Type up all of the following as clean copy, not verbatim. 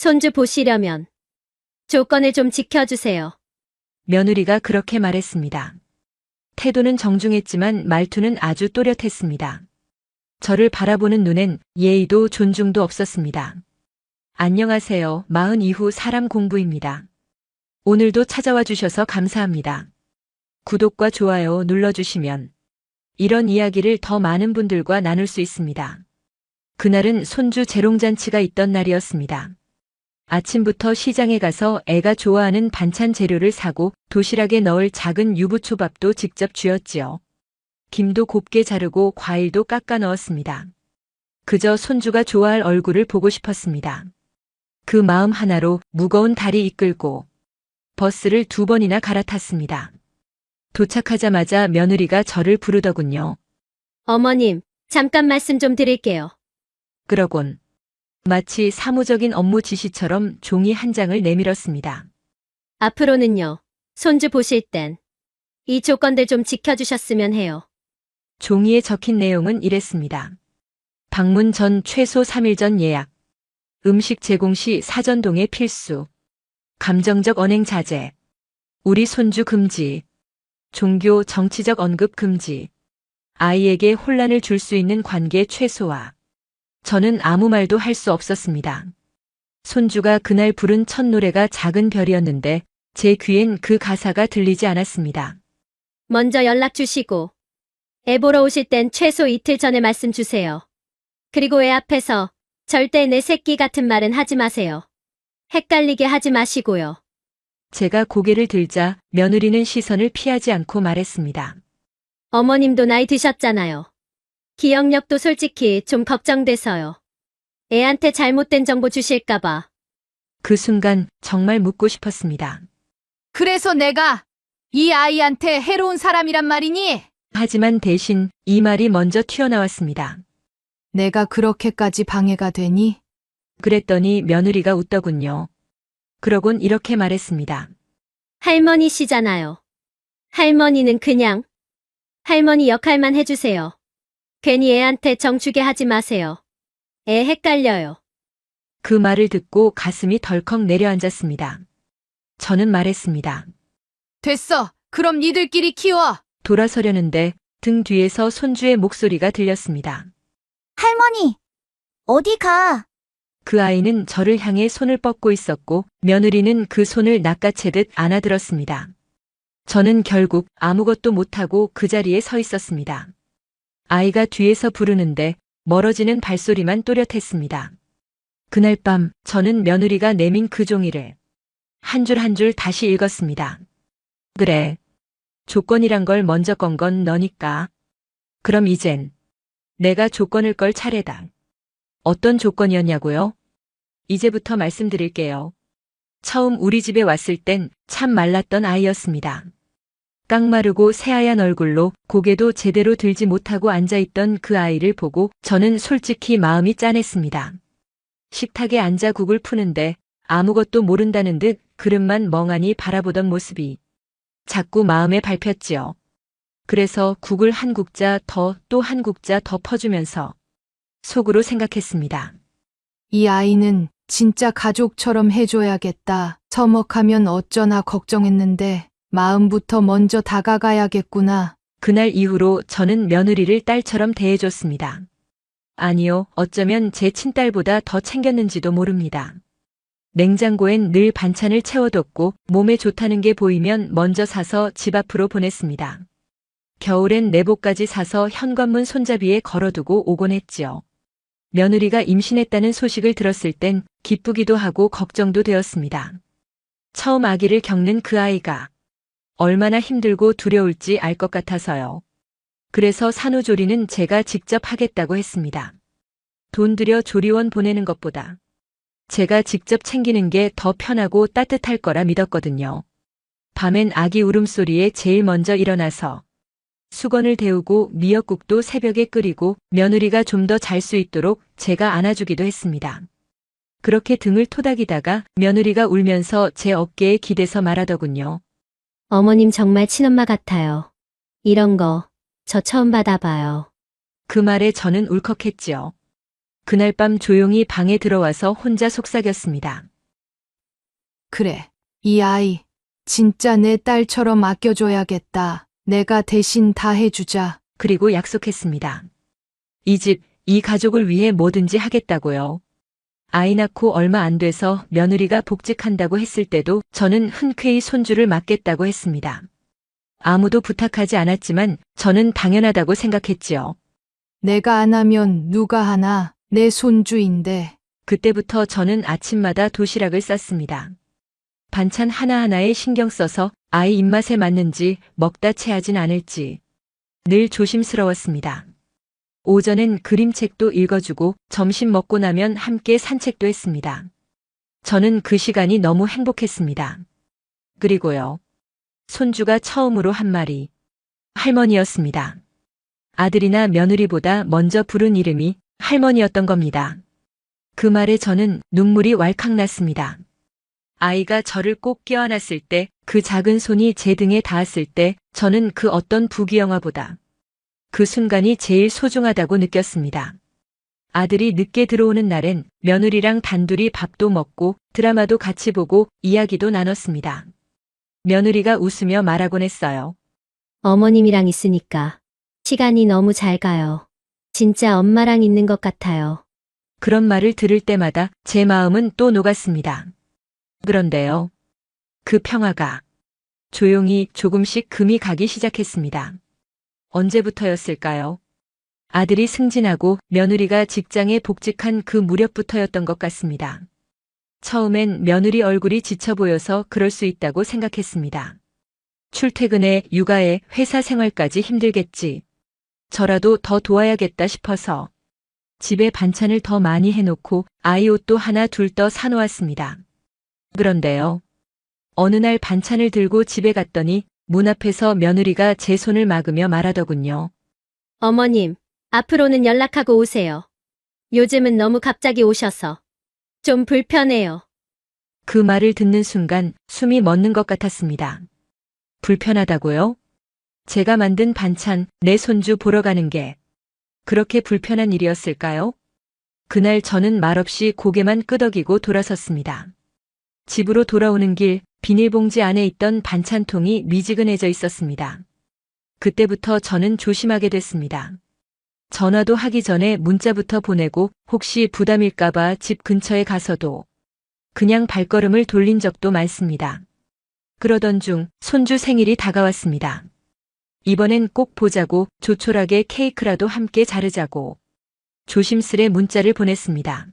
손주 보시려면 조건을 좀 지켜주세요. 며느리가 그렇게 말했습니다. 태도는 정중했지만 말투는 아주 또렷했습니다. 저를 바라보는 눈엔 예의도 존중도 없었습니다. 안녕하세요. 마흔 이후 사람 공부입니다. 오늘도 찾아와 주셔서 감사합니다. 구독과 좋아요 눌러주시면 이런 이야기를 더 많은 분들과 나눌 수 있습니다. 그날은 손주 재롱잔치가 있던 날이었습니다. 아침부터 시장에 가서 애가 좋아하는 반찬 재료를 사고 도시락에 넣을 작은 유부초밥도 직접 쥐었지요. 김도 곱게 자르고 과일도 깎아 넣었습니다. 그저 손주가 좋아할 얼굴을 보고 싶었습니다. 그 마음 하나로 무거운 다리 이끌고 버스를 2번이나 갈아탔습니다. 도착하자마자 며느리가 저를 부르더군요. 어머님, 잠깐 말씀 좀 드릴게요. 그러곤 마치 사무적인 업무 지시처럼 종이 한 장을 내밀었습니다. 앞으로는요, 손주 보실 땐 이 조건들 좀 지켜주셨으면 해요. 종이에 적힌 내용은 이랬습니다. 방문 전 최소 3일 전 예약. 음식 제공 시 사전 동의 필수. 감정적 언행 자제. 우리 손주 금지. 종교 정치적 언급 금지. 아이에게 혼란을 줄 수 있는 관계 최소화. 저는 아무 말도 할 수 없었습니다. 손주가 그날 부른 첫 노래가 작은 별이었는데 제 귀엔 그 가사가 들리지 않았습니다. 먼저 연락 주시고 애 보러 오실 땐 최소 이틀 전에 말씀 주세요. 그리고 애 앞에서 절대 내 새끼 같은 말은 하지 마세요. 헷갈리게 하지 마시고요. 제가 고개를 들자 며느리는 시선을 피하지 않고 말했습니다. 어머님도 나이 드셨잖아요. 기억력도 솔직히 좀 걱정돼서요. 애한테 잘못된 정보 주실까봐. 그 순간 정말 묻고 싶었습니다. 그래서 내가 이 아이한테 해로운 사람이란 말이니? 하지만 대신 이 말이 먼저 튀어나왔습니다. 내가 그렇게까지 방해가 되니? 그랬더니 며느리가 웃더군요. 그러곤 이렇게 말했습니다. 할머니시잖아요. 할머니는 그냥 할머니 역할만 해주세요. 괜히 애한테 정주게 하지 마세요. 애 헷갈려요. 그 말을 듣고 가슴이 덜컥 내려앉았습니다. 저는 말했습니다. 됐어. 그럼 니들끼리 키워. 돌아서려는데 등 뒤에서 손주의 목소리가 들렸습니다. 할머니, 어디 가? 그 아이는 저를 향해 손을 뻗고 있었고 며느리는 그 손을 낚아채듯 안아들었습니다. 저는 결국 아무것도 못하고 그 자리에 서 있었습니다. 아이가 뒤에서 부르는데 멀어지는 발소리만 또렷했습니다. 그날 밤 저는 며느리가 내민 그 종이를 한 줄 한 줄 다시 읽었습니다. 그래. 조건이란 걸 먼저 건 건 너니까. 그럼 이젠 내가 조건을 걸 차례다. 어떤 조건이었냐고요? 이제부터 말씀드릴게요. 처음 우리 집에 왔을 땐 참 말랐던 아이였습니다. 깡마르고 새하얀 얼굴로 고개도 제대로 들지 못하고 앉아있던 그 아이를 보고 저는 솔직히 마음이 짠했습니다. 식탁에 앉아 국을 푸는데 아무것도 모른다는 듯 그릇만 멍하니 바라보던 모습이 자꾸 마음에 밟혔지요. 그래서 국을 한 국자 더 또 한 국자 더 퍼주면서 속으로 생각했습니다. 이 아이는 진짜 가족처럼 해줘야겠다. 서먹하면 어쩌나 걱정했는데 마음부터 먼저 다가가야겠구나. 그날 이후로 저는 며느리를 딸처럼 대해줬습니다. 아니요, 어쩌면 제 친딸보다 더 챙겼는지도 모릅니다. 냉장고엔 늘 반찬을 채워뒀고 몸에 좋다는 게 보이면 먼저 사서 집 앞으로 보냈습니다. 겨울엔 내복까지 사서 현관문 손잡이에 걸어두고 오곤 했지요. 며느리가 임신했다는 소식을 들었을 땐 기쁘기도 하고 걱정도 되었습니다. 처음 아기를 겪는 그 아이가 얼마나 힘들고 두려울지 알 것 같아서요. 그래서 산후조리는 제가 직접 하겠다고 했습니다. 돈 들여 조리원 보내는 것보다 제가 직접 챙기는 게 더 편하고 따뜻할 거라 믿었거든요. 밤엔 아기 울음소리에 제일 먼저 일어나서 수건을 데우고 미역국도 새벽에 끓이고 며느리가 좀 더 잘 수 있도록 제가 안아주기도 했습니다. 그렇게 등을 토닥이다가 며느리가 울면서 제 어깨에 기대서 말하더군요. 어머님 정말 친엄마 같아요. 이런 거 저 처음 받아봐요. 그 말에 저는 울컥했지요. 그날 밤 조용히 방에 들어와서 혼자 속삭였습니다. 그래, 이 아이 진짜 내 딸처럼 아껴줘야겠다. 내가 대신 다 해주자. 그리고 약속했습니다. 이 집, 이 가족을 위해 뭐든지 하겠다고요. 아이 낳고 얼마 안 돼서 며느리가 복직한다고 했을 때도 저는 흔쾌히 손주를 맡겠다고 했습니다. 아무도 부탁하지 않았지만 저는 당연하다고 생각했지요. 내가 안 하면 누가 하나? 내 손주인데. 그때부터 저는 아침마다 도시락을 쌌습니다. 반찬 하나하나에 신경 써서 아이 입맛에 맞는지 먹다 체하진 않을지 늘 조심스러웠습니다. 오전엔 그림책도 읽어주고 점심 먹고 나면 함께 산책도 했습니다. 저는 그 시간이 너무 행복했습니다. 그리고요. 손주가 처음으로 한 말이 할머니였습니다. 아들이나 며느리보다 먼저 부른 이름이 할머니였던 겁니다. 그 말에 저는 눈물이 왈칵 났습니다. 아이가 저를 꼭 껴안았을 때, 그 작은 손이 제 등에 닿았을 때 저는 그 어떤 부귀영화보다 그 순간이 제일 소중하다고 느꼈습니다. 아들이 늦게 들어오는 날엔 며느리랑 단둘이 밥도 먹고 드라마도 같이 보고 이야기도 나눴습니다. 며느리가 웃으며 말하곤 했어요. 어머님이랑 있으니까 시간이 너무 잘 가요. 진짜 엄마랑 있는 것 같아요. 그런 말을 들을 때마다 제 마음은 또 녹았습니다. 그런데요. 그 평화가 조용히 조금씩 금이 가기 시작했습니다. 언제부터였을까요? 아들이 승진하고 며느리가 직장에 복직한 그 무렵부터였던 것 같습니다. 처음엔 며느리 얼굴이 지쳐 보여서 그럴 수 있다고 생각했습니다. 출퇴근에 육아에 회사 생활까지 힘들겠지. 저라도 더 도와야겠다 싶어서 집에 반찬을 더 많이 해놓고 아이 옷도 하나 둘 더 사놓았습니다. 그런데요. 어느 날 반찬을 들고 집에 갔더니 문 앞에서 며느리가 제 손을 막으며 말하더군요. 어머님, 앞으로는 연락하고 오세요. 요즘은 너무 갑자기 오셔서 좀 불편해요. 그 말을 듣는 순간 숨이 멎는 것 같았습니다. 불편하다고요? 제가 만든 반찬, 내 손주 보러 가는 게 그렇게 불편한 일이었을까요? 그날 저는 말없이 고개만 끄덕이고 돌아섰습니다. 집으로 돌아오는 길, 비닐봉지 안에 있던 반찬통이 미지근해져 있었습니다. 그때부터 저는 조심하게 됐습니다. 전화도 하기 전에 문자부터 보내고 혹시 부담일까봐 집 근처에 가서도 그냥 발걸음을 돌린 적도 많습니다. 그러던 중 손주 생일이 다가왔습니다. 이번엔 꼭 보자고 조촐하게 케이크라도 함께 자르자고 조심스레 문자를 보냈습니다.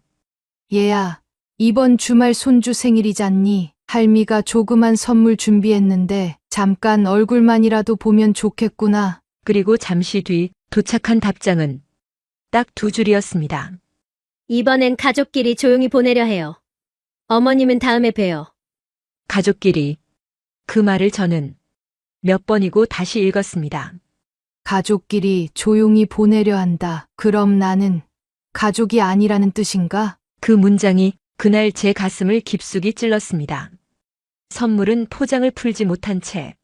얘야, 이번 주말 손주 생일이잖니? 할미가 조그만 선물 준비했는데 잠깐 얼굴만이라도 보면 좋겠구나. 그리고 잠시 뒤 도착한 답장은 딱 2줄이었습니다. 이번엔 가족끼리 조용히 보내려 해요. 어머님은 다음에 봬요. 가족끼리. 그 말을 저는 몇 번이고 다시 읽었습니다. 가족끼리 조용히 보내려 한다. 그럼 나는 가족이 아니라는 뜻인가? 그 문장이 그날 제 가슴을 깊숙이 찔렀습니다. 선물은 포장을 풀지 못한 채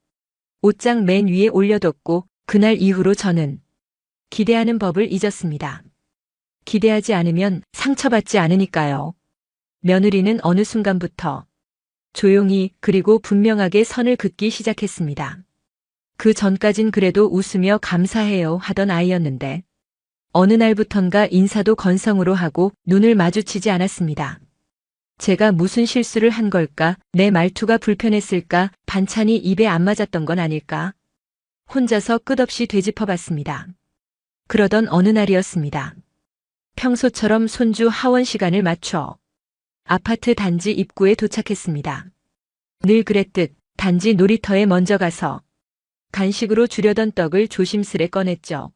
옷장 맨 위에 올려뒀고 그날 이후로 저는 기대하는 법을 잊었습니다. 기대하지 않으면 상처받지 않으니까요. 며느리는 어느 순간부터 조용히 그리고 분명하게 선을 긋기 시작했습니다. 그 전까진 그래도 웃으며 감사해요 하던 아이였는데 어느 날부턴가 인사도 건성으로 하고 눈을 마주치지 않았습니다. 제가 무슨 실수를 한 걸까? 내 말투가 불편했을까? 반찬이 입에 안 맞았던 건 아닐까? 혼자서 끝없이 되짚어봤습니다. 그러던 어느 날이었습니다. 평소처럼 손주 하원 시간을 맞춰 아파트 단지 입구에 도착했습니다. 늘 그랬듯 단지 놀이터에 먼저 가서 간식으로 주려던 떡을 조심스레 꺼냈죠.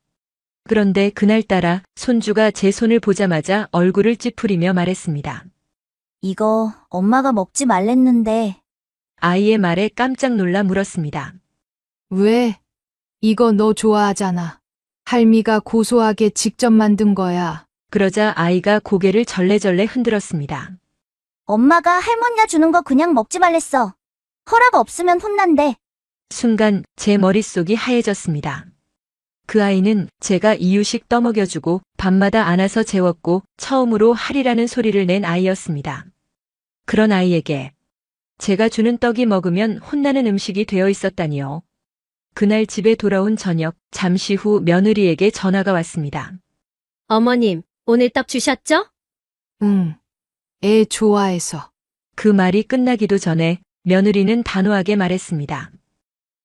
그런데 그날따라 손주가 제 손을 보자마자 얼굴을 찌푸리며 말했습니다. 이거 엄마가 먹지 말랬는데. 아이의 말에 깜짝 놀라 물었습니다. 왜? 이거 너 좋아하잖아. 할미가 고소하게 직접 만든 거야. 그러자 아이가 고개를 절레절레 흔들었습니다. 엄마가 할머니가 주는 거 그냥 먹지 말랬어. 허락 없으면 혼난대. 순간 제 머릿속이 하얘졌습니다. 그 아이는 제가 이유식 떠먹여주고 밤마다 안아서 재웠고 처음으로 하리라는 소리를 낸 아이였습니다. 그런 아이에게 제가 주는 떡이 먹으면 혼나는 음식이 되어 있었다니요. 그날 집에 돌아온 저녁, 잠시 후 며느리에게 전화가 왔습니다. 어머님, 오늘 떡 주셨죠? 응. 애 좋아해서. 그 말이 끝나기도 전에 며느리는 단호하게 말했습니다.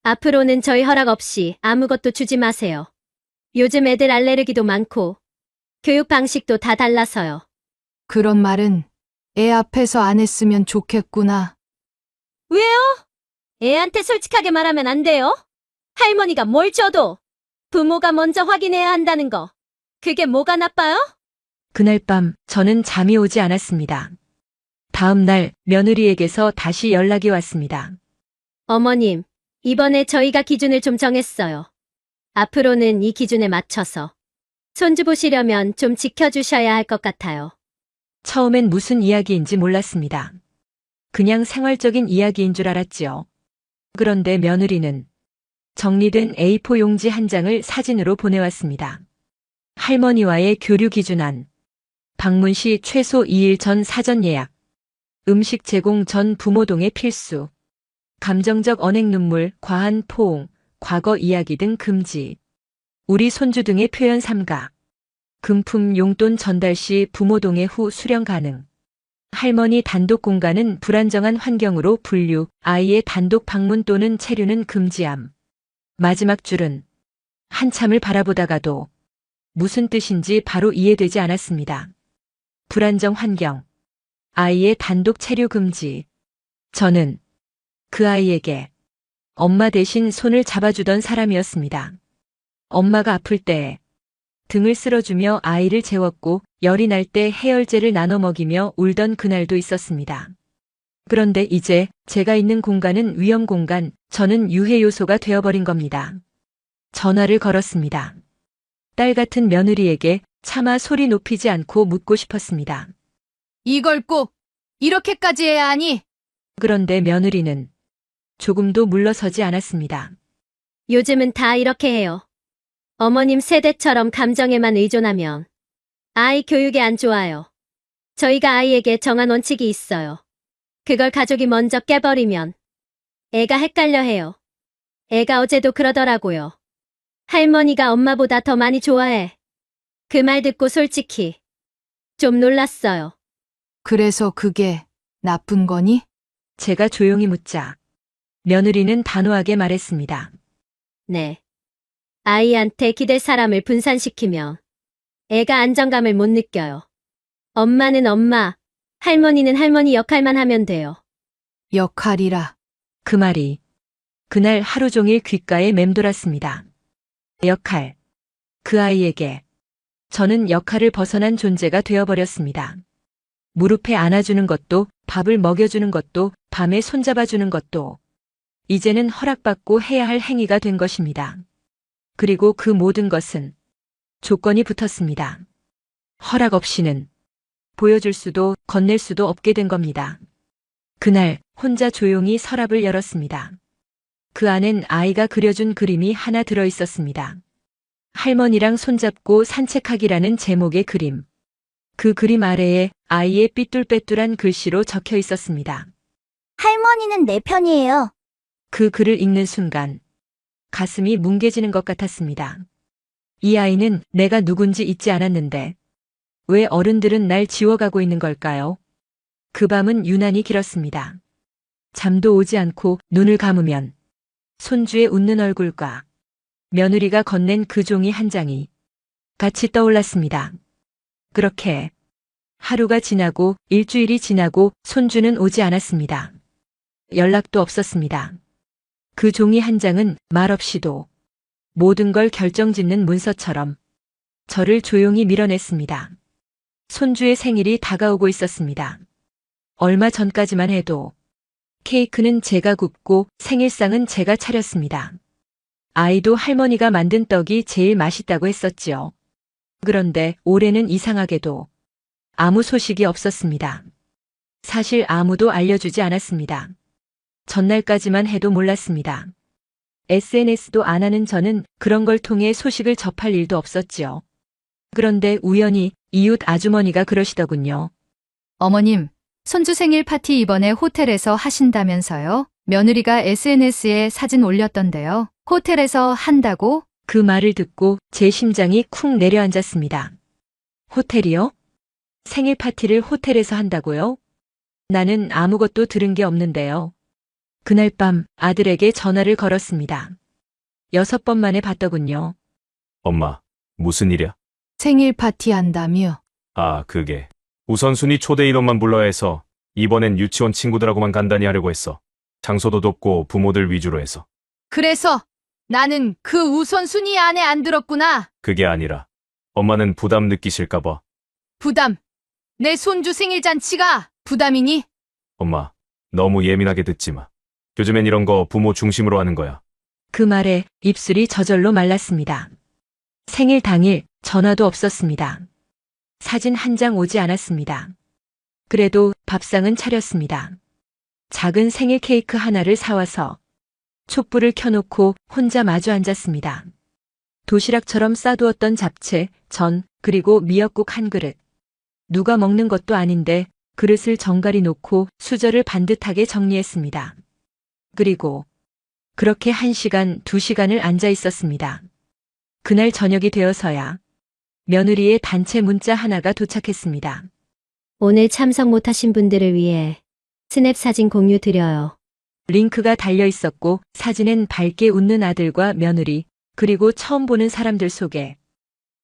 앞으로는 저희 허락 없이 아무것도 주지 마세요. 요즘 애들 알레르기도 많고 교육 방식도 다 달라서요. 그런 말은 애 앞에서 안 했으면 좋겠구나. 왜요? 애한테 솔직하게 말하면 안 돼요? 할머니가 뭘 줘도 부모가 먼저 확인해야 한다는 거. 그게 뭐가 나빠요? 그날 밤 저는 잠이 오지 않았습니다. 다음 날 며느리에게서 다시 연락이 왔습니다. 어머님, 이번에 저희가 기준을 좀 정했어요. 앞으로는 이 기준에 맞춰서 손주 보시려면 좀 지켜주셔야 할 것 같아요. 처음엔 무슨 이야기인지 몰랐습니다. 그냥 생활적인 이야기인 줄 알았지요. 그런데 며느리는 정리된 A4 용지 한 장을 사진으로 보내왔습니다. 할머니와의 교류 기준안, 방문 시 최소 2일 전 사전 예약, 음식 제공 전 부모동의 필수, 감정적 언행 눈물, 과한 포옹, 과거 이야기 등 금지, 우리 손주 등의 표현 삼가, 금품 용돈 전달 시 부모동의 후 수령 가능, 할머니 단독 공간은 불안정한 환경으로 분류, 아이의 단독 방문 또는 체류는 금지함. 마지막 줄은 한참을 바라보다가도 무슨 뜻인지 바로 이해되지 않았습니다. 불안정 환경, 아이의 단독 체류 금지. 저는 그 아이에게 엄마 대신 손을 잡아주던 사람이었습니다. 엄마가 아플 때 등을 쓸어주며 아이를 재웠고 열이 날 때 해열제를 나눠 먹이며 울던 그날도 있었습니다. 그런데 이제 제가 있는 공간은 위험 공간, 저는 유해 요소가 되어버린 겁니다. 전화를 걸었습니다. 딸 같은 며느리에게 차마 소리 높이지 않고 묻고 싶었습니다. 이걸 꼭 이렇게까지 해야 하니? 그런데 며느리는 조금도 물러서지 않았습니다. 요즘은 다 이렇게 해요. 어머님 세대처럼 감정에만 의존하면 아이 교육에 안 좋아요. 저희가 아이에게 정한 원칙이 있어요. 그걸 가족이 먼저 깨버리면 애가 헷갈려 해요. 애가 어제도 그러더라고요. 할머니가 엄마보다 더 많이 좋아해. 그 말 듣고 솔직히 좀 놀랐어요. 그래서 그게 나쁜 거니? 제가 조용히 묻자 며느리는 단호하게 말했습니다. 네. 아이한테 기댈 사람을 분산시키면 애가 안정감을 못 느껴요. 엄마는 엄마, 할머니는 할머니 역할만 하면 돼요. 역할이라. 그 말이 그날 하루 종일 귓가에 맴돌았습니다. 역할. 그 아이에게 저는 역할을 벗어난 존재가 되어버렸습니다. 무릎에 안아주는 것도, 밥을 먹여주는 것도, 밤에 손잡아주는 것도 이제는 허락받고 해야 할 행위가 된 것입니다. 그리고 그 모든 것은 조건이 붙었습니다. 허락 없이는 보여줄 수도 건넬 수도 없게 된 겁니다. 그날 혼자 조용히 서랍을 열었습니다. 그 안엔 아이가 그려준 그림이 하나 들어 있었습니다. 할머니랑 손잡고 산책하기라는 제목의 그림. 그 그림 아래에 아이의 삐뚤빼뚤한 글씨로 적혀 있었습니다. 할머니는 내 편이에요. 그 글을 읽는 순간 가슴이 뭉개지는 것 같았습니다. 이 아이는 내가 누군지 잊지 않았는데 왜 어른들은 날 지워가고 있는 걸까요? 그 밤은 유난히 길었습니다. 잠도 오지 않고 눈을 감으면 손주의 웃는 얼굴과 며느리가 건넨 그 종이 한 장이 같이 떠올랐습니다. 그렇게 하루가 지나고 일주일이 지나고 손주는 오지 않았습니다. 연락도 없었습니다. 그 종이 한 장은 말없이도 모든 걸 결정짓는 문서처럼 저를 조용히 밀어냈습니다. 손주의 생일이 다가오고 있었습니다. 얼마 전까지만 해도 케이크는 제가 굽고 생일상은 제가 차렸습니다. 아이도 할머니가 만든 떡이 제일 맛있다고 했었지요. 그런데 올해는 이상하게도 아무 소식이 없었습니다. 사실 아무도 알려주지 않았습니다. 전날까지만 해도 몰랐습니다. SNS도 안 하는 저는 그런 걸 통해 소식을 접할 일도 없었지요. 그런데 우연히 이웃 아주머니가 그러시더군요. 어머님, 손주 생일 파티 이번에 호텔에서 하신다면서요? 며느리가 SNS에 사진 올렸던데요. 호텔에서 한다고? 그 말을 듣고 제 심장이 쿵 내려앉았습니다. 호텔이요? 생일 파티를 호텔에서 한다고요? 나는 아무것도 들은 게 없는데요. 그날 밤 아들에게 전화를 걸었습니다. 6번 만에 받더군요. 엄마, 무슨 일이야? 생일 파티 한다며? 아, 그게. 우선순위 초대 인원만 불러야 해서 이번엔 유치원 친구들하고만 간단히 하려고 했어. 장소도 좁고 부모들 위주로 해서. 그래서 나는 그 우선순위 안에 안 들었구나. 그게 아니라 엄마는 부담 느끼실까봐. 부담. 내 손주 생일 잔치가 부담이니? 엄마, 너무 예민하게 듣지 마. 요즘엔 이런 거 부모 중심으로 하는 거야. 그 말에 입술이 저절로 말랐습니다. 생일 당일 전화도 없었습니다. 사진 한 장 오지 않았습니다. 그래도 밥상은 차렸습니다. 작은 생일 케이크 하나를 사와서 촛불을 켜놓고 혼자 마주 앉았습니다. 도시락처럼 싸두었던 잡채, 전, 그리고 미역국 한 그릇. 누가 먹는 것도 아닌데 그릇을 정갈이 놓고 수저를 반듯하게 정리했습니다. 그리고 그렇게 1시간, 2시간을 앉아 있었습니다. 그날 저녁이 되어서야 며느리의 단체 문자 하나가 도착했습니다. 오늘 참석 못하신 분들을 위해 스냅 사진 공유 드려요. 링크가 달려 있었고 사진엔 밝게 웃는 아들과 며느리, 그리고 처음 보는 사람들 속에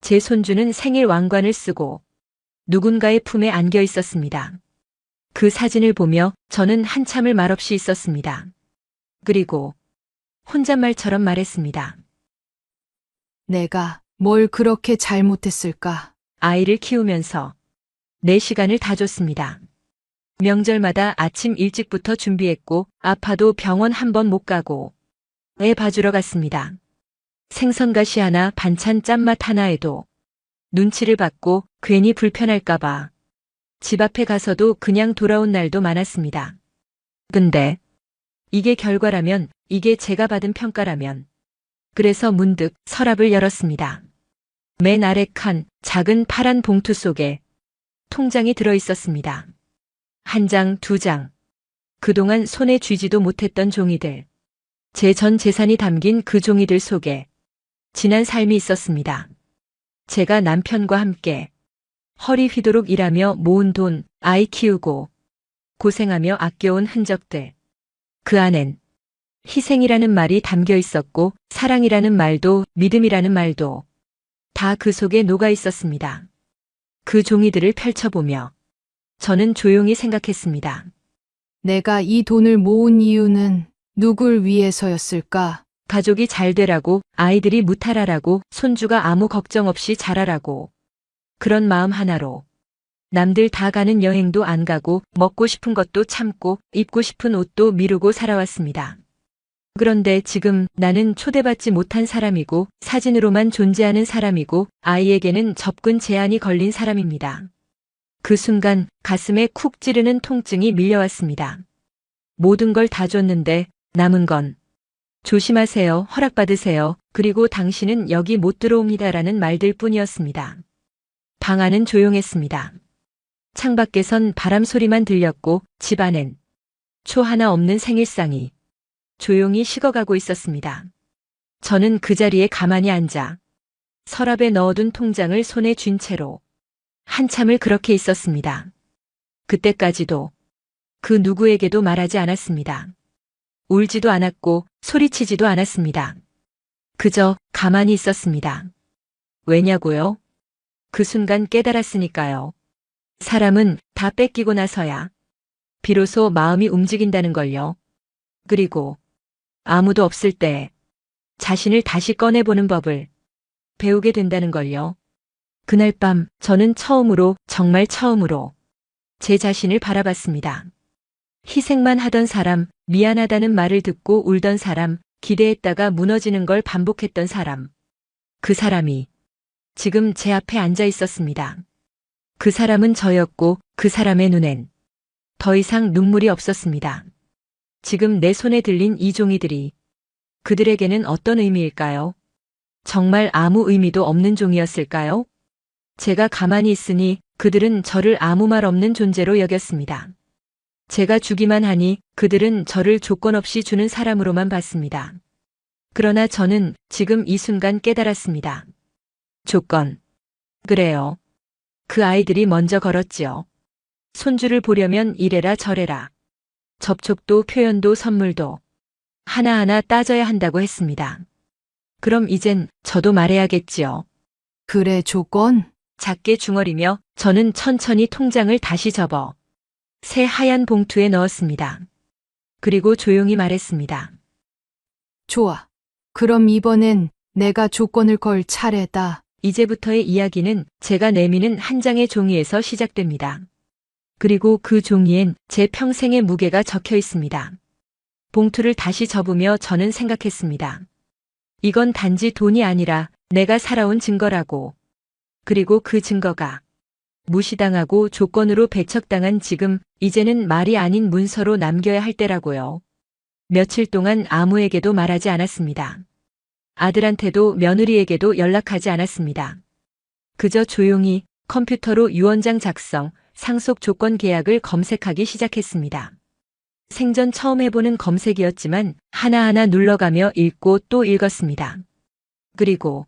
제 손주는 생일 왕관을 쓰고 누군가의 품에 안겨 있었습니다. 그 사진을 보며 저는 한참을 말없이 있었습니다. 그리고 혼잣말처럼 말했습니다. 내가 뭘 그렇게 잘못했을까? 아이를 키우면서 내 시간을 다 줬습니다. 명절마다 아침 일찍부터 준비했고 아파도 병원 한 번 못 가고 애 봐주러 갔습니다. 생선가시 하나 반찬 짠맛 하나에도 눈치를 받고 괜히 불편할까봐 집 앞에 가서도 그냥 돌아온 날도 많았습니다. 근데 이게 결과라면, 이게 제가 받은 평가라면. 그래서 문득 서랍을 열었습니다. 맨 아래 칸 작은 파란 봉투 속에 통장이 들어 있었습니다. 1장, 2장. 그동안 손에 쥐지도 못했던 종이들. 제 전 재산이 담긴 그 종이들 속에 지난 삶이 있었습니다. 제가 남편과 함께 허리 휘도록 일하며 모은 돈, 아이 키우고 고생하며 아껴온 흔적들. 그 안엔 희생이라는 말이 담겨 있었고 사랑이라는 말도 믿음이라는 말도 다 그 속에 녹아 있었습니다. 그 종이들을 펼쳐보며 저는 조용히 생각했습니다. 내가 이 돈을 모은 이유는 누굴 위해서였을까? 가족이 잘 되라고, 아이들이 무탈하라고, 손주가 아무 걱정 없이 자라라고. 그런 마음 하나로 남들 다 가는 여행도 안 가고 먹고 싶은 것도 참고 입고 싶은 옷도 미루고 살아왔습니다. 그런데 지금 나는 초대받지 못한 사람이고 사진으로만 존재하는 사람이고 아이에게는 접근 제한이 걸린 사람입니다. 그 순간 가슴에 쿡 찌르는 통증이 밀려왔습니다. 모든 걸 다 줬는데 남은 건 조심하세요, 허락받으세요, 그리고 당신은 여기 못 들어옵니다라는 말들 뿐이었습니다. 방 안은 조용했습니다. 창밖에선 바람 소리만 들렸고 집 안엔 초 하나 없는 생일상이 조용히 식어가고 있었습니다. 저는 그 자리에 가만히 앉아 서랍에 넣어둔 통장을 손에 쥔 채로 한참을 그렇게 있었습니다. 그때까지도 그 누구에게도 말하지 않았습니다. 울지도 않았고 소리치지도 않았습니다. 그저 가만히 있었습니다. 왜냐고요? 그 순간 깨달았으니까요. 사람은 다 뺏기고 나서야 비로소 마음이 움직인다는 걸요. 그리고 아무도 없을 때 자신을 다시 꺼내보는 법을 배우게 된다는 걸요. 그날 밤 저는 처음으로, 정말 처음으로 제 자신을 바라봤습니다. 희생만 하던 사람, 미안하다는 말을 듣고 울던 사람, 기대했다가 무너지는 걸 반복했던 사람. 그 사람이 지금 제 앞에 앉아 있었습니다. 그 사람은 저였고 그 사람의 눈엔 더 이상 눈물이 없었습니다. 지금 내 손에 들린 이 종이들이 그들에게는 어떤 의미일까요? 정말 아무 의미도 없는 종이었을까요? 제가 가만히 있으니 그들은 저를 아무 말 없는 존재로 여겼습니다. 제가 주기만 하니 그들은 저를 조건 없이 주는 사람으로만 봤습니다. 그러나 저는 지금 이 순간 깨달았습니다. 조건. 그래요. 그 아이들이 먼저 걸었지요. 손주를 보려면 이래라 저래라. 접촉도 표현도 선물도 하나하나 따져야 한다고 했습니다. 그럼 이젠 저도 말해야겠지요. 그래, 조건? 작게 중얼이며 저는 천천히 통장을 다시 접어 새 하얀 봉투에 넣었습니다. 그리고 조용히 말했습니다. 좋아. 그럼 이번엔 내가 조건을 걸 차례다. 이제부터의 이야기는 제가 내미는 한 장의 종이에서 시작됩니다. 그리고 그 종이엔 제 평생의 무게가 적혀 있습니다. 봉투를 다시 접으며 저는 생각했습니다. 이건 단지 돈이 아니라 내가 살아온 증거라고. 그리고 그 증거가 무시당하고 조건으로 배척당한 지금 이제는 말이 아닌 문서로 남겨야 할 때라고요. 며칠 동안 아무에게도 말하지 않았습니다. 아들한테도 며느리에게도 연락하지 않았습니다. 그저 조용히 컴퓨터로 유언장 작성, 상속 조건 계약을 검색하기 시작했습니다. 생전 처음 해보는 검색이었지만 하나하나 눌러가며 읽고 또 읽었습니다. 그리고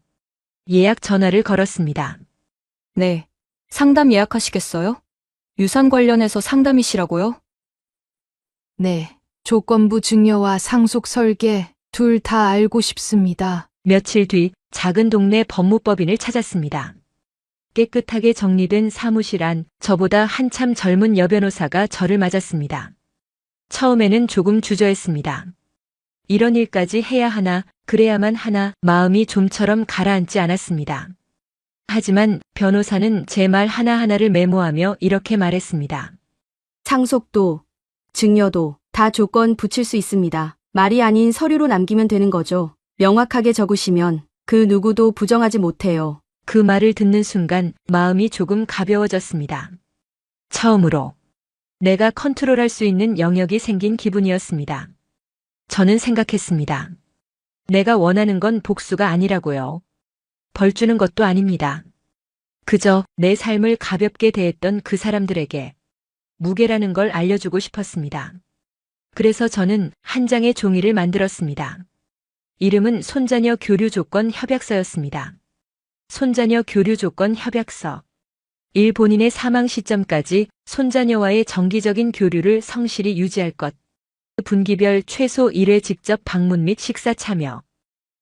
예약 전화를 걸었습니다. 네. 상담 예약하시겠어요? 유산 관련해서 상담이시라고요? 네. 조건부 증여와 상속 설계 둘 다 알고 싶습니다. 며칠 뒤 작은 동네 법무법인을 찾았습니다. 깨끗하게 정리된 사무실 안 저보다 한참 젊은 여변호사가 저를 맞았습니다. 처음에는 조금 주저했습니다. 이런 일까지 해야 하나, 그래야만 하나 마음이 좀처럼 가라앉지 않았습니다. 하지만 변호사는 제 말 하나하나를 메모하며 이렇게 말했습니다. 상속도, 증여도 다 조건 붙일 수 있습니다. 말이 아닌 서류로 남기면 되는 거죠. 명확하게 적으시면 그 누구도 부정하지 못해요. 그 말을 듣는 순간 마음이 조금 가벼워졌습니다. 처음으로 내가 컨트롤할 수 있는 영역이 생긴 기분이었습니다. 저는 생각했습니다. 내가 원하는 건 복수가 아니라고요. 벌 주는 것도 아닙니다. 그저 내 삶을 가볍게 대했던 그 사람들에게 무게라는 걸 알려주고 싶었습니다. 그래서 저는 한 장의 종이를 만들었습니다. 이름은 손자녀 교류 조건 협약서였습니다. 손자녀 교류 조건 협약서. 1. 본인의 사망 시점까지 손자녀와의 정기적인 교류를 성실히 유지할 것. 분기별 최소 1회 직접 방문 및 식사 참여.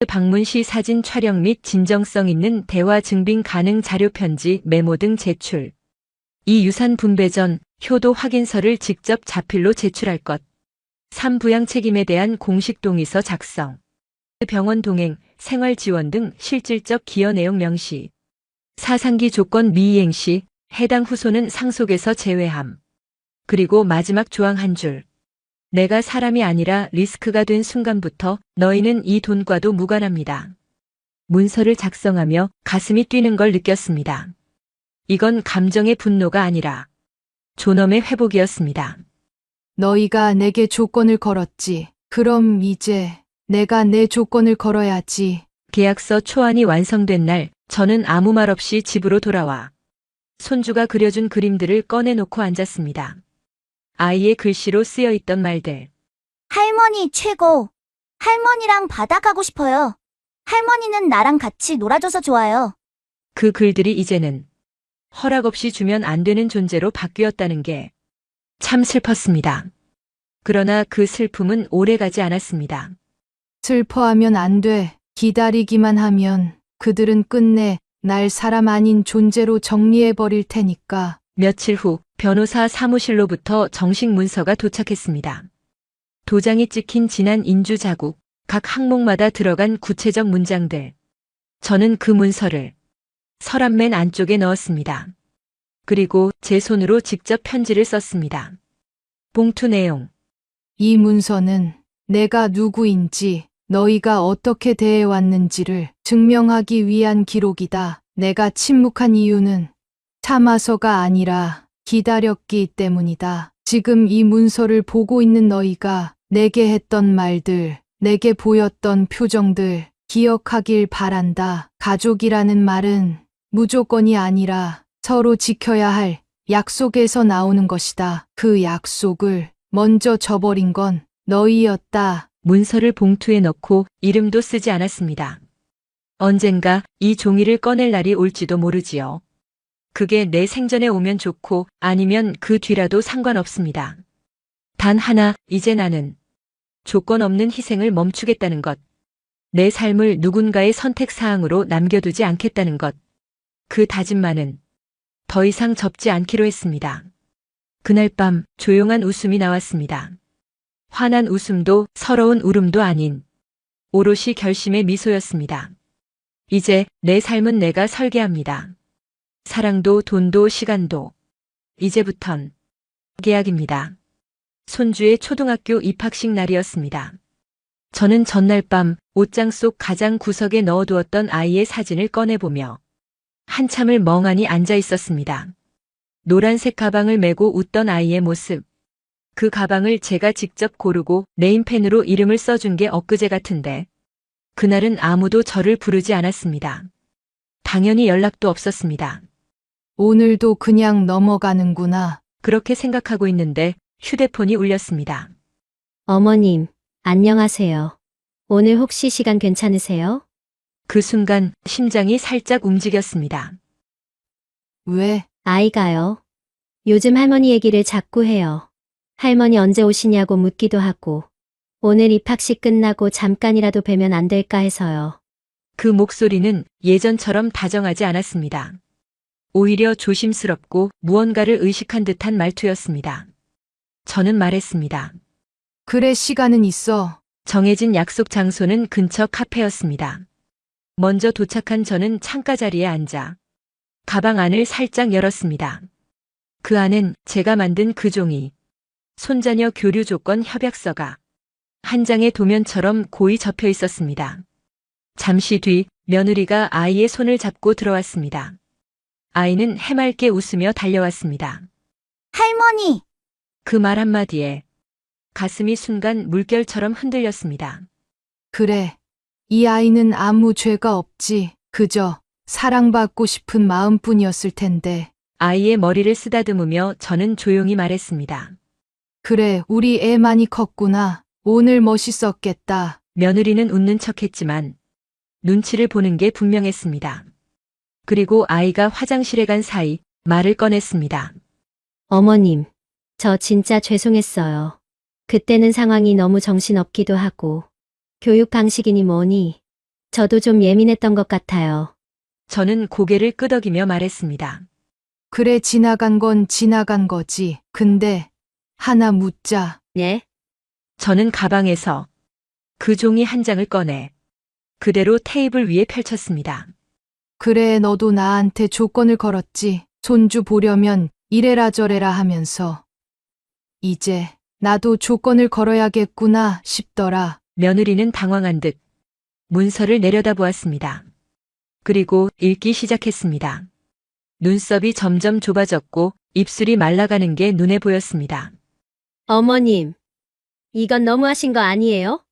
방문 시 사진 촬영 및 진정성 있는 대화 증빙 가능 자료 편지, 메모 등 제출. 2. 유산 분배 전 효도 확인서를 직접 자필로 제출할 것. 3. 부양 책임에 대한 공식 동의서 작성. 병원 동행, 생활 지원 등 실질적 기여 내용 명시. 4. 상기 조건 미이행 시 해당 후손은 상속에서 제외함. 그리고 마지막 조항 한 줄. 내가 사람이 아니라 리스크가 된 순간부터 너희는 이 돈과도 무관합니다. 문서를 작성하며 가슴이 뛰는 걸 느꼈습니다. 이건 감정의 분노가 아니라 존엄의 회복이었습니다. 너희가 내게 조건을 걸었지. 그럼 이제 내가 내 조건을 걸어야지. 계약서 초안이 완성된 날 저는 아무 말 없이 집으로 돌아와 손주가 그려준 그림들을 꺼내놓고 앉았습니다. 아이의 글씨로 쓰여있던 말들. 할머니 최고. 할머니랑 바다 가고 싶어요. 할머니는 나랑 같이 놀아줘서 좋아요. 그 글들이 이제는 허락 없이 주면 안 되는 존재로 바뀌었다는 게 참 슬펐습니다. 그러나 그 슬픔은 오래가지 않았습니다. 슬퍼하면 안 돼. 기다리기만 하면 그들은 끝내 날 사람 아닌 존재로 정리해버릴 테니까. 며칠 후 변호사 사무실로부터 정식 문서가 도착했습니다. 도장이 찍힌 진한 인주 자국, 각 항목마다 들어간 구체적 문장들. 저는 그 문서를 서랍 맨 안쪽에 넣었습니다. 그리고 제 손으로 직접 편지를 썼습니다. 봉투 내용. 이 문서는 내가 누구인지, 너희가 어떻게 대해왔는지를 증명하기 위한 기록이다. 내가 침묵한 이유는 참아서가 아니라 기다렸기 때문이다. 지금 이 문서를 보고 있는 너희가 내게 했던 말들, 내게 보였던 표정들 기억하길 바란다. 가족이라는 말은 무조건이 아니라 서로 지켜야 할 약속에서 나오는 것이다. 그 약속을 먼저 저버린 건 너희였다. 문서를 봉투에 넣고 이름도 쓰지 않았습니다. 언젠가 이 종이를 꺼낼 날이 올지도 모르지요. 그게 내 생전에 오면 좋고 아니면 그 뒤라도 상관없습니다. 단 하나, 이제 나는 조건 없는 희생을 멈추겠다는 것. 내 삶을 누군가의 선택사항으로 남겨두지 않겠다는 것. 그 다짐만은 더 이상 접지 않기로 했습니다. 그날 밤 조용한 웃음이 나왔습니다. 환한 웃음도 서러운 울음도 아닌 오롯이 결심의 미소였습니다. 이제 내 삶은 내가 설계합니다. 사랑도 돈도 시간도 이제부턴 계약입니다. 손주의 초등학교 입학식 날이었습니다. 저는 전날 밤 옷장 속 가장 구석에 넣어두었던 아이의 사진을 꺼내보며 한참을 멍하니 앉아 있었습니다. 노란색 가방을 메고 웃던 아이의 모습. 그 가방을 제가 직접 고르고 네임펜으로 이름을 써준 게 엊그제 같은데 그날은 아무도 저를 부르지 않았습니다. 당연히 연락도 없었습니다. 오늘도 그냥 넘어가는구나. 그렇게 생각하고 있는데 휴대폰이 울렸습니다. 어머님, 안녕하세요. 오늘 혹시 시간 괜찮으세요? 그 순간 심장이 살짝 움직였습니다. 왜? 아이가요. 요즘 할머니 얘기를 자꾸 해요. 할머니 언제 오시냐고 묻기도 하고, 오늘 입학식 끝나고 잠깐이라도 뵈면 안 될까 해서요. 그 목소리는 예전처럼 다정하지 않았습니다. 오히려 조심스럽고 무언가를 의식한 듯한 말투였습니다. 저는 말했습니다. 그래, 시간은 있어. 정해진 약속 장소는 근처 카페였습니다. 먼저 도착한 저는 창가 자리에 앉아 가방 안을 살짝 열었습니다. 그 안엔 제가 만든 그 종이, 손자녀 교류 조건 협약서가 한 장의 도면처럼 고이 접혀 있었습니다. 잠시 뒤 며느리가 아이의 손을 잡고 들어왔습니다. 아이는 해맑게 웃으며 달려왔습니다. 할머니, 그 말 한마디에 가슴이 순간 물결처럼 흔들렸습니다. 그래. 이 아이는 아무 죄가 없지. 그저 사랑받고 싶은 마음뿐이었을 텐데. 아이의 머리를 쓰다듬으며 저는 조용히 말했습니다. 그래, 우리 애 많이 컸구나. 오늘 멋있었겠다. 며느리는 웃는 척했지만 눈치를 보는 게 분명했습니다. 그리고 아이가 화장실에 간 사이 말을 꺼냈습니다. 어머님, 저 진짜 죄송했어요. 그때는 상황이 너무 정신없기도 하고, 교육 방식이니 뭐니, 저도 좀 예민했던 것 같아요. 저는 고개를 끄덕이며 말했습니다. 그래, 지나간 건 지나간 거지. 근데 하나 묻자. 예? 저는 가방에서 그 종이 한 장을 꺼내 그대로 테이블 위에 펼쳤습니다. 그래, 너도 나한테 조건을 걸었지. 손주 보려면 이래라 저래라 하면서. 이제 나도 조건을 걸어야겠구나 싶더라. 며느리는 당황한 듯 문서를 내려다보았습니다. 그리고 읽기 시작했습니다. 눈썹이 점점 좁아졌고 입술이 말라가는 게 눈에 보였습니다. 어머님, 이건 너무하신 거 아니에요?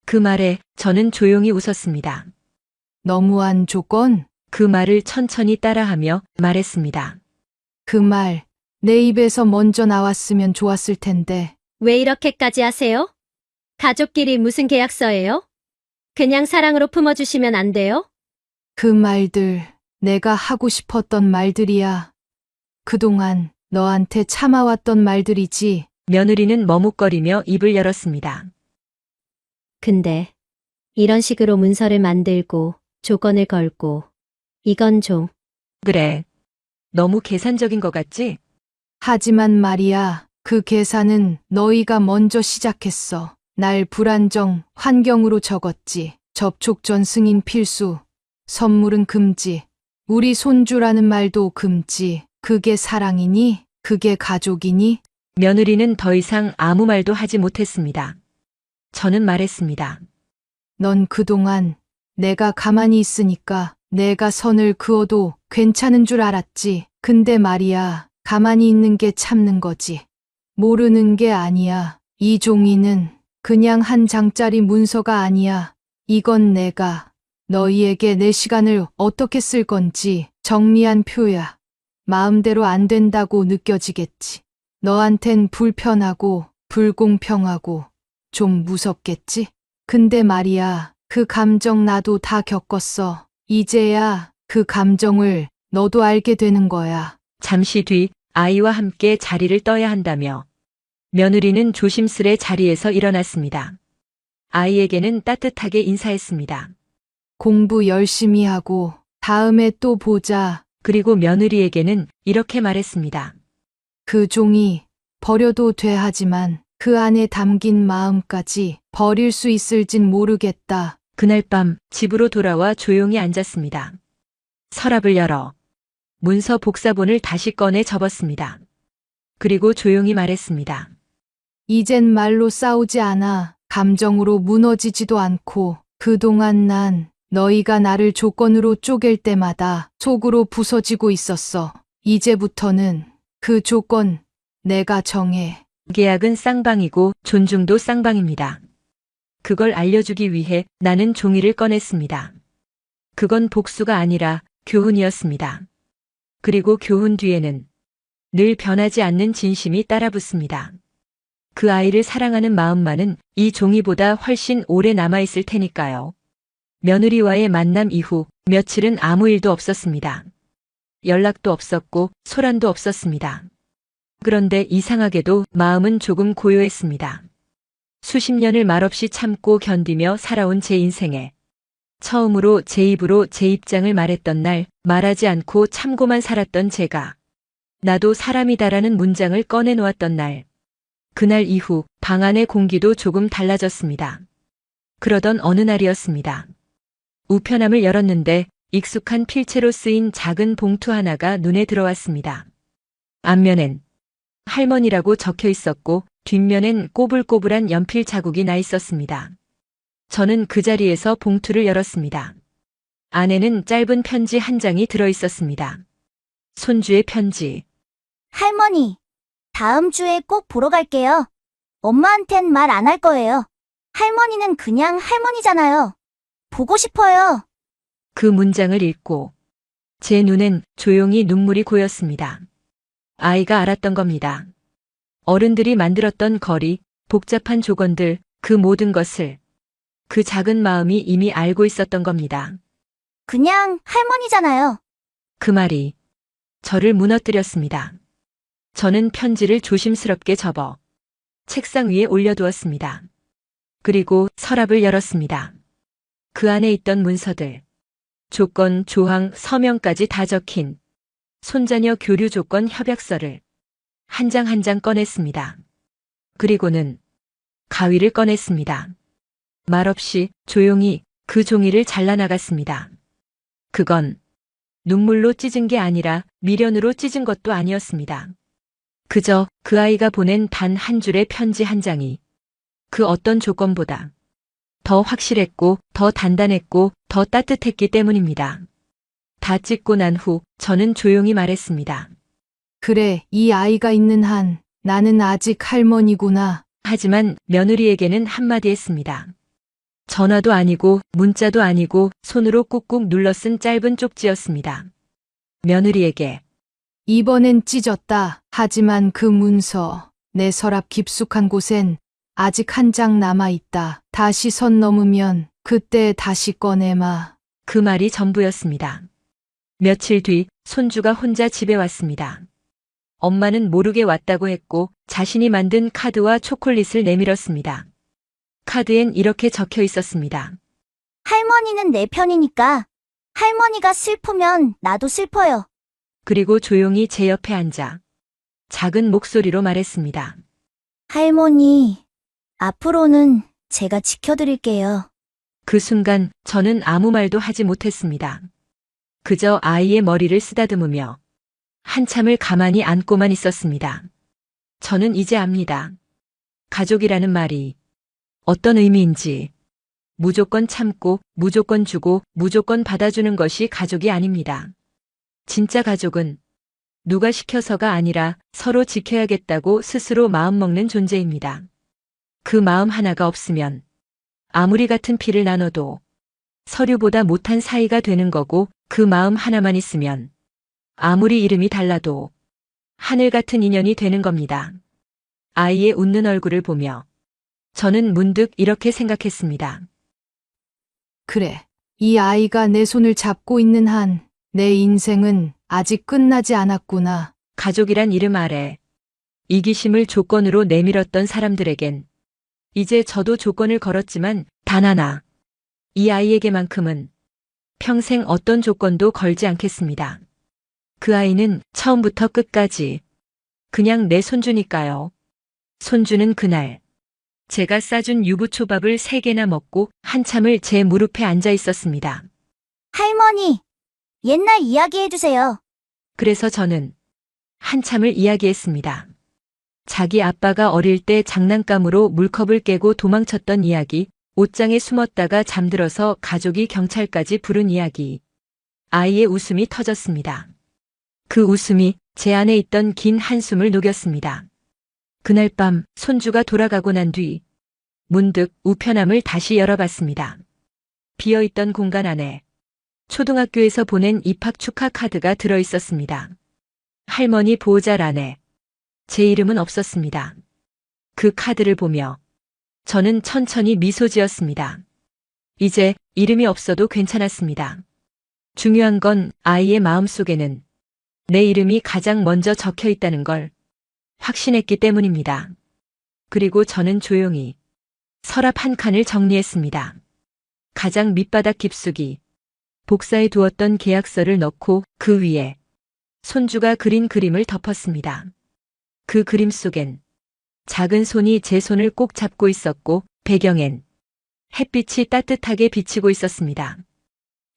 그 말에 저는 조용히 웃었습니다. 너무한 조건? 그 말을 천천히 따라하며 말했습니다. 그 말 내 입에서 먼저 나왔으면 좋았을 텐데. 왜 이렇게까지 하세요? 가족끼리 무슨 계약서예요? 그냥 사랑으로 품어주시면 안 돼요? 그 말들 내가 하고 싶었던 말들이야. 그동안 너한테 참아왔던 말들이지. 며느리는 머뭇거리며 입을 열었습니다. 근데 이런 식으로 문서를 만들고 조건을 걸고 이건 좀 그래. 너무 계산적인 것 같지? 하지만 말이야, 그 계산은 너희가 먼저 시작했어. 날 불안정 환경으로 적었지. 접촉 전 승인 필수. 선물은 금지. 우리 손주라는 말도 금지. 그게 사랑이니? 그게 가족이니? 며느리는 더 이상 아무 말도 하지 못했습니다. 저는 말했습니다. 넌 그동안 내가 가만히 있으니까 내가 선을 그어도 괜찮은 줄 알았지. 근데 말이야, 가만히 있는 게 참는 거지. 모르는 게 아니야. 이 종이는 그냥 한 장짜리 문서가 아니야. 이건 내가 너희에게 내 시간을 어떻게 쓸 건지 정리한 표야. 마음대로 안 된다고 느껴지겠지. 너한텐 불편하고 불공평하고 좀 무섭겠지? 근데 말이야, 그 감정 나도 다 겪었어. 이제야 그 감정을 너도 알게 되는 거야. 잠시 뒤 아이와 함께 자리를 떠야 한다며 며느리는 조심스레 자리에서 일어났습니다. 아이에게는 따뜻하게 인사했습니다. 공부 열심히 하고 다음에 또 보자. 그리고 며느리에게는 이렇게 말했습니다. 그 종이 버려도 돼 하지만 그 안에 담긴 마음까지 버릴 수 있을진 모르겠다. 그날 밤 집으로 돌아와 조용히 앉았습니다. 서랍을 열어 문서 복사본을 다시 꺼내 접었습니다. 그리고 조용히 말했습니다. 이젠 말로 싸우지 않아. 감정으로 무너지지도 않고 그동안 난 너희가 나를 조건으로 쪼갤 때마다 속으로 부서지고 있었어. 이제부터는 그 조건 내가 정해. 계약은 쌍방이고 존중도 쌍방입니다. 그걸 알려주기 위해 나는 종이를 꺼냈습니다. 그건 복수가 아니라 교훈이었습니다. 그리고 교훈 뒤에는 늘 변하지 않는 진심이 따라붙습니다. 그 아이를 사랑하는 마음만은 이 종이보다 훨씬 오래 남아있을 테니까요. 며느리와의 만남 이후 며칠은 아무 일도 없었습니다. 연락도 없었고 소란도 없었습니다. 그런데 이상하게도 마음은 조금 고요했습니다. 수십 년을 말없이 참고 견디며 살아온 제 인생에 처음으로 제 입으로 제 입장을 말했던 날, 말하지 않고 참고만 살았던 제가 나도 사람이다라는 문장을 꺼내놓았던 날, 그날 이후 방 안의 공기도 조금 달라졌습니다. 그러던 어느 날이었습니다. 우편함을 열었는데 익숙한 필체로 쓰인 작은 봉투 하나가 눈에 들어왔습니다. 앞면엔 할머니라고 적혀 있었고 뒷면엔 꼬불꼬불한 연필 자국이 나 있었습니다. 저는 그 자리에서 봉투를 열었습니다. 안에는 짧은 편지 한 장이 들어 있었습니다. 손주의 편지. 할머니, 다음 주에 꼭 보러 갈게요. 엄마한텐 말 안 할 거예요. 할머니는 그냥 할머니잖아요. 보고 싶어요. 그 문장을 읽고 제 눈엔 조용히 눈물이 고였습니다. 아이가 알았던 겁니다. 어른들이 만들었던 거리, 복잡한 조건들, 그 모든 것을 그 작은 마음이 이미 알고 있었던 겁니다. 그냥 할머니잖아요. 그 말이 저를 무너뜨렸습니다. 저는 편지를 조심스럽게 접어 책상 위에 올려두었습니다. 그리고 서랍을 열었습니다. 그 안에 있던 문서들, 조건, 조항, 서명까지 다 적힌 손자녀 교류 조건 협약서를 한 장 한 장 꺼냈습니다. 그리고는 가위를 꺼냈습니다. 말없이 조용히 그 종이를 잘라나갔습니다. 그건 눈물로 찢은 게 아니라 미련으로 찢은 것도 아니었습니다. 그저 그 아이가 보낸 단 한 줄의 편지 한 장이 그 어떤 조건보다 더 확실했고 더 단단했고 더 따뜻했기 때문입니다. 다 찍고 난 후 저는 조용히 말했습니다. 그래, 이 아이가 있는 한 나는 아직 할머니구나. 하지만 며느리에게는 한마디 했습니다. 전화도 아니고 문자도 아니고 손으로 꾹꾹 눌러 쓴 짧은 쪽지였습니다. 며느리에게 이번엔 찢었다. 하지만 그 문서, 내 서랍 깊숙한 곳엔 아직 한 장 남아있다. 다시 선 넘으면 그때 다시 꺼내마. 그 말이 전부였습니다. 며칠 뒤 손주가 혼자 집에 왔습니다. 엄마는 모르게 왔다고 했고 자신이 만든 카드와 초콜릿을 내밀었습니다. 카드엔 이렇게 적혀 있었습니다. 할머니는 내 편이니까. 할머니가 슬프면 나도 슬퍼요. 그리고 조용히 제 옆에 앉아 작은 목소리로 말했습니다. 할머니, 앞으로는 제가 지켜드릴게요. 그 순간 저는 아무 말도 하지 못했습니다. 그저 아이의 머리를 쓰다듬으며 한참을 가만히 앉고만 있었습니다. 저는 이제 압니다. 가족이라는 말이 어떤 의미인지. 무조건 참고, 무조건 주고, 무조건 받아주는 것이 가족이 아닙니다. 진짜 가족은 누가 시켜서가 아니라 서로 지켜야겠다고 스스로 마음먹는 존재입니다. 그 마음 하나가 없으면 아무리 같은 피를 나눠도 서류보다 못한 사이가 되는 거고 그 마음 하나만 있으면 아무리 이름이 달라도 하늘 같은 인연이 되는 겁니다. 아이의 웃는 얼굴을 보며 저는 문득 이렇게 생각했습니다. 그래. 이 아이가 내 손을 잡고 있는 한 내 인생은 아직 끝나지 않았구나. 가족이란 이름 아래 이기심을 조건으로 내밀었던 사람들에겐 이제 저도 조건을 걸었지만 단 하나, 이 아이에게만큼은 평생 어떤 조건도 걸지 않겠습니다. 그 아이는 처음부터 끝까지 그냥 내 손주니까요. 손주는 그날 제가 싸준 유부초밥을 3개나 먹고 한참을 제 무릎에 앉아 있었습니다. 할머니, 옛날 이야기 해주세요. 그래서 저는 한참을 이야기했습니다. 자기 아빠가 어릴 때 장난감으로 물컵을 깨고 도망쳤던 이야기, 옷장에 숨었다가 잠들어서 가족이 경찰까지 부른 이야기. 아이의 웃음이 터졌습니다. 그 웃음이 제 안에 있던 긴 한숨을 녹였습니다. 그날 밤 손주가 돌아가고 난 뒤 문득 우편함을 다시 열어봤습니다. 비어있던 공간 안에 초등학교에서 보낸 입학 축하 카드가 들어있었습니다. 할머니 보호자란에 제 이름은 없었습니다. 그 카드를 보며 저는 천천히 미소 지었습니다. 이제 이름이 없어도 괜찮았습니다. 중요한 건 아이의 마음속에는 내 이름이 가장 먼저 적혀 있다는 걸 확신했기 때문입니다. 그리고 저는 조용히 서랍 한 칸을 정리했습니다. 가장 밑바닥 깊숙이 복사해 두었던 계약서를 넣고 그 위에 손주가 그린 그림을 덮었습니다. 그 그림 속엔 작은 손이 제 손을 꼭 잡고 있었고 배경엔 햇빛이 따뜻하게 비치고 있었습니다.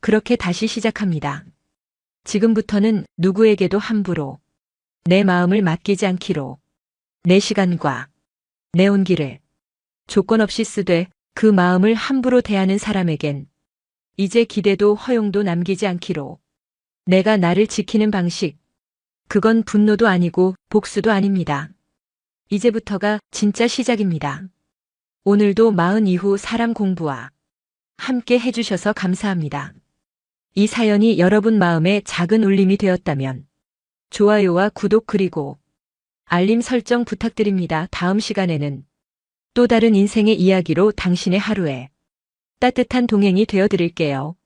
그렇게 다시 시작합니다. 지금부터는 누구에게도 함부로 내 마음을 맡기지 않기로, 내 시간과 내 온기를 조건 없이 쓰되 그 마음을 함부로 대하는 사람에겐 이제 기대도 허용도 남기지 않기로, 내가 나를 지키는 방식, 그건 분노도 아니고 복수도 아닙니다. 이제부터가 진짜 시작입니다. 오늘도 마흔 이후 사람 공부와 함께 해주셔서 감사합니다. 이 사연이 여러분 마음에 작은 울림이 되었다면 좋아요와 구독 그리고 알림 설정 부탁드립니다. 다음 시간에는 또 다른 인생의 이야기로 당신의 하루에 따뜻한 동행이 되어 드릴게요.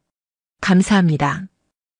감사합니다.